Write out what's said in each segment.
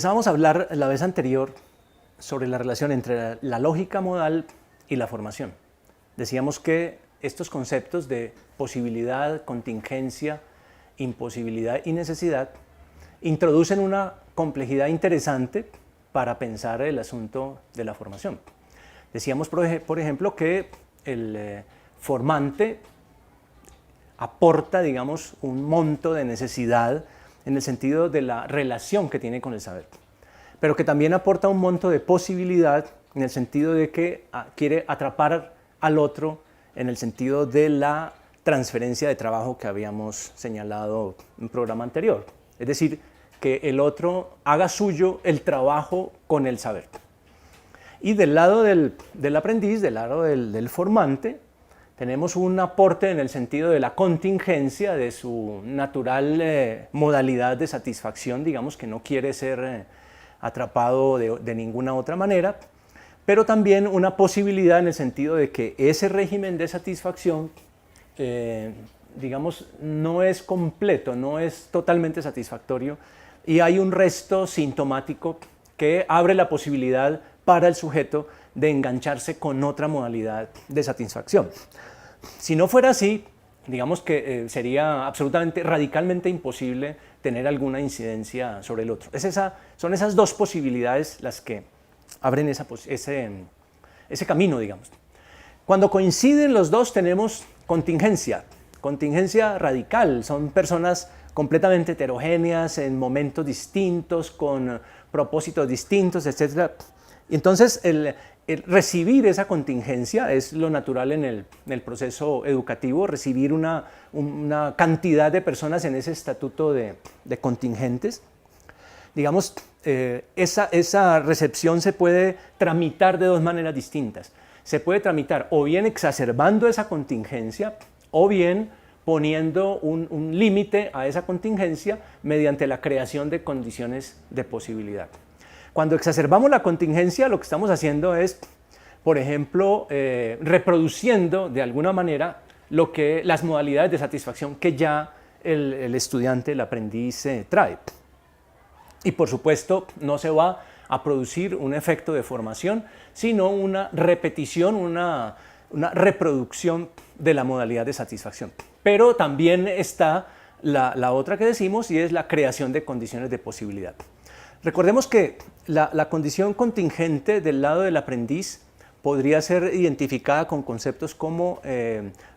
Empezábamos a hablar la vez anterior sobre la relación entre la lógica modal y la formación. Decíamos que estos conceptos de posibilidad, contingencia, imposibilidad y necesidad introducen una complejidad interesante para pensar el asunto de la formación. Decíamos, por ejemplo, que el formante aporta, digamos, un monto de necesidad en el sentido de la relación que tiene con el saber, pero que también aporta un monto de posibilidad en el sentido de que quiere atrapar al otro en el sentido de la transferencia de trabajo que habíamos señalado en un programa anterior. Es decir, que el otro haga suyo el trabajo con el saber. Y del lado del aprendiz, del lado del formante, tenemos un aporte en el sentido de la contingencia, de su natural modalidad de satisfacción, digamos que no quiere ser atrapado de ninguna otra manera, pero también una posibilidad en el sentido de que ese régimen de satisfacción, digamos, no es completo, no es totalmente satisfactorio, y hay un resto sintomático que abre la posibilidad para el sujeto de engancharse con otra modalidad de satisfacción. Si no fuera así, digamos que sería absolutamente, radicalmente imposible tener alguna incidencia sobre el otro. Son esas dos posibilidades las que abren ese camino, digamos. Cuando coinciden los dos tenemos contingencia radical, son personas completamente heterogéneas, en momentos distintos, con propósitos distintos, etc. Entonces, el recibir esa contingencia es lo natural en el proceso educativo, recibir una cantidad de personas en ese estatuto de contingentes. Digamos, esa recepción se puede tramitar de dos maneras distintas. Se puede tramitar o bien exacerbando esa contingencia o bien poniendo un límite a esa contingencia mediante la creación de condiciones de posibilidad. Cuando exacerbamos la contingencia, lo que estamos haciendo es, por ejemplo, reproduciendo de alguna manera las modalidades de satisfacción que ya el estudiante, el aprendiz, trae. Y por supuesto, no se va a producir un efecto de formación, sino una repetición, una reproducción de la modalidad de satisfacción. Pero también está la otra que decimos, y es la creación de condiciones de posibilidad. Recordemos que la condición contingente del lado del aprendiz podría ser identificada con conceptos como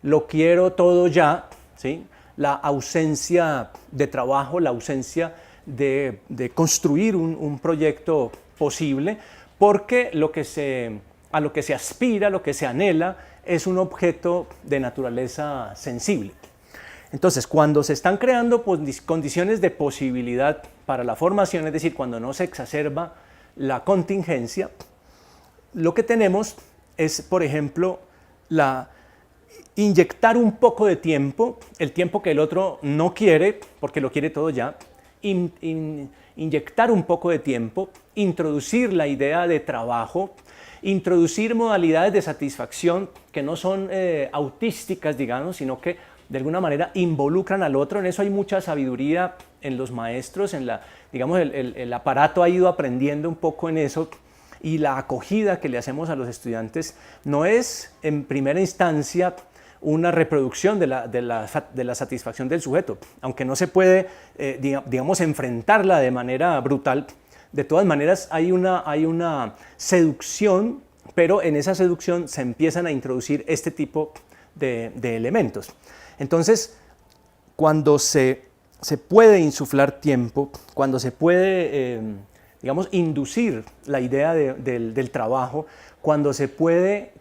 lo quiero todo ya, ¿sí? La ausencia de trabajo, la ausencia de construir un proyecto posible, porque a lo que se aspira, lo que se anhela, es un objeto de naturaleza sensible. Entonces, cuando se están creando condiciones de posibilidad para la formación, es decir, cuando no se exacerba la contingencia, lo que tenemos es, por ejemplo, inyectar un poco de tiempo, el tiempo que el otro no quiere, porque lo quiere todo ya, inyectar un poco de tiempo, introducir la idea de trabajo, introducir modalidades de satisfacción que no son autísticas, digamos, sino que de alguna manera involucran al otro. En eso hay mucha sabiduría en los maestros, digamos, el aparato ha ido aprendiendo un poco en eso, y la acogida que le hacemos a los estudiantes no es en primera instancia una reproducción de la satisfacción del sujeto, aunque no se puede, digamos, enfrentarla de manera brutal. De todas maneras hay una seducción, pero en esa seducción se empiezan a introducir este tipo de elementos. Entonces, cuando se puede insuflar tiempo, cuando se puede, digamos, inducir la idea del trabajo, cuando se puede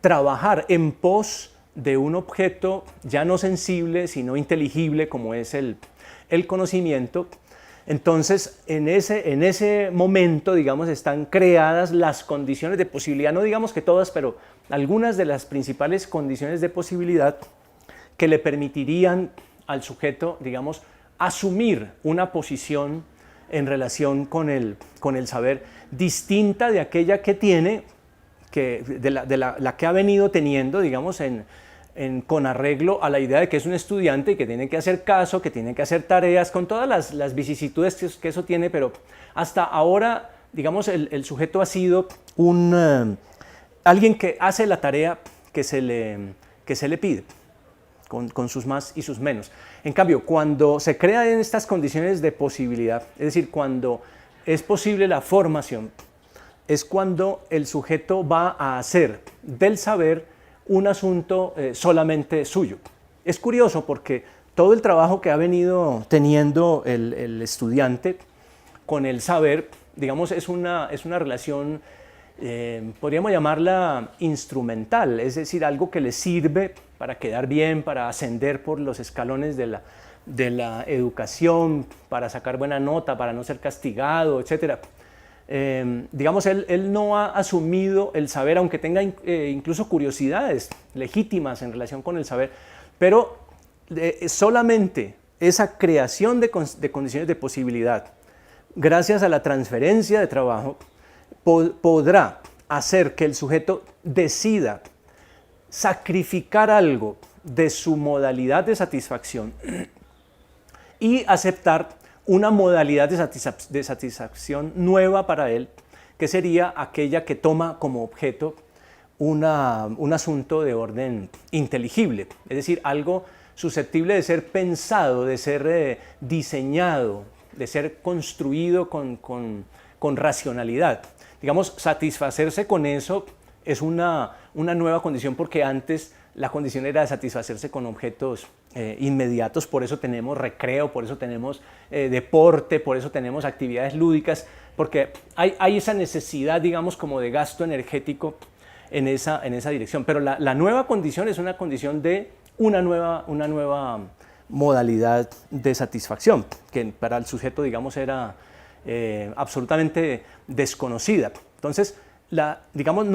trabajar en pos de un objeto ya no sensible, sino inteligible, como es el conocimiento, entonces en ese momento, digamos, están creadas las condiciones de posibilidad, no digamos que todas, pero algunas de las principales condiciones de posibilidad que le permitirían al sujeto, digamos, asumir una posición en relación con el saber distinta de aquella que tiene, de la que ha venido teniendo, digamos, con arreglo a la idea de que es un estudiante y que tiene que hacer caso, que tiene que hacer tareas, con todas las vicisitudes que eso tiene, pero hasta ahora, digamos, el sujeto ha sido alguien que hace la tarea que se le pide, con sus más y sus menos. En cambio, cuando se crean estas condiciones de posibilidad, es decir, cuando es posible la formación, es cuando el sujeto va a hacer del saber un asunto solamente suyo. Es curioso porque todo el trabajo que ha venido teniendo el estudiante con el saber, digamos, es una relación, podríamos llamarla instrumental, es decir, algo que le sirve para quedar bien, para ascender por los escalones de la educación, para sacar buena nota, para no ser castigado, etc. Digamos, él no ha asumido el saber, aunque tenga incluso curiosidades legítimas en relación con el saber, pero solamente esa creación de condiciones de posibilidad, gracias a la transferencia de trabajo, podrá hacer que el sujeto decida sacrificar algo de su modalidad de satisfacción y aceptar una modalidad de satisfacción nueva para él, que sería aquella que toma como objeto un asunto de orden inteligible, es decir, algo susceptible de ser pensado, de ser diseñado, de ser construido con racionalidad. Digamos, satisfacerse con eso es una nueva condición, porque antes la condición era de satisfacerse con objetos inmediatos. Por eso tenemos recreo, por eso tenemos deporte, por eso tenemos actividades lúdicas, porque hay esa necesidad, digamos, como de gasto energético en esa dirección. Pero la nueva condición es una condición de una nueva modalidad de satisfacción, que para el sujeto, digamos, era absolutamente desconocida. Entonces, digamos,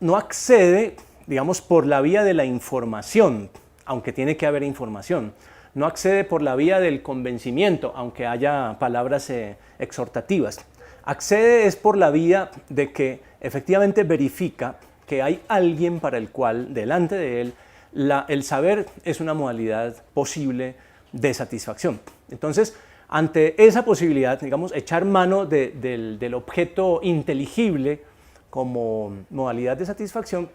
no accede, digamos, por la vía de la información, aunque tiene que haber información. No accede por la vía del convencimiento, aunque haya palabras exhortativas. Accede es por la vía de que efectivamente verifica que hay alguien para el cual, delante de él, el saber es una modalidad posible de satisfacción. Entonces, ante esa posibilidad, digamos, echar mano del objeto inteligible como modalidad de satisfacción,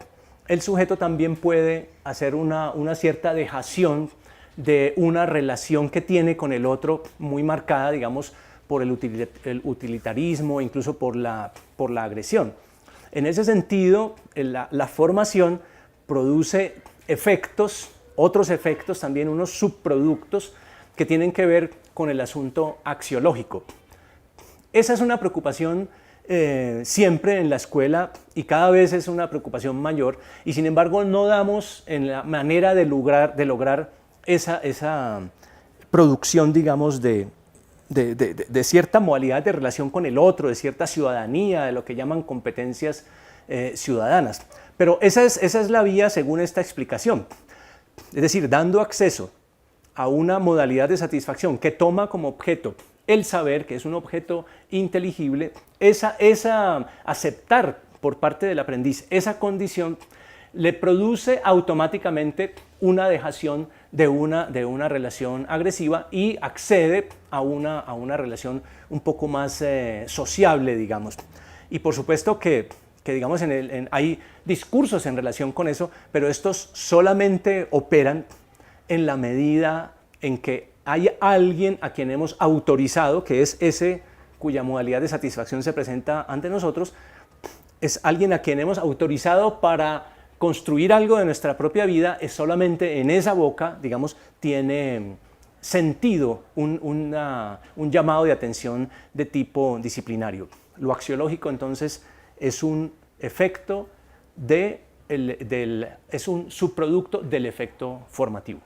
el sujeto también puede hacer una cierta dejación de una relación que tiene con el otro muy marcada, digamos, por el utilitarismo, incluso por la agresión. En ese sentido, la formación produce efectos, otros efectos también, unos subproductos que tienen que ver con el asunto axiológico. Esa es una preocupación siempre en la escuela, y cada vez es una preocupación mayor, y sin embargo no damos en la manera de lograr esa producción, digamos, de cierta modalidad de relación con el otro, de cierta ciudadanía, de lo que llaman competencias ciudadanas. Pero esa es la vía según esta explicación. Es decir, dando acceso a una modalidad de satisfacción que toma como objeto el saber, que es un objeto inteligible, aceptar por parte del aprendiz esa condición le produce automáticamente una dejación de una relación agresiva y accede a una relación un poco más sociable, digamos. Y por supuesto que digamos, hay discursos en relación con eso, pero estos solamente operan en la medida en que hay alguien a quien hemos autorizado, que es ese cuya modalidad de satisfacción se presenta ante nosotros, es alguien a quien hemos autorizado para construir algo de nuestra propia vida. Es solamente en esa boca, digamos, tiene sentido un llamado de atención de tipo disciplinario. Lo axiológico, entonces, es un efecto es un subproducto del efecto formativo.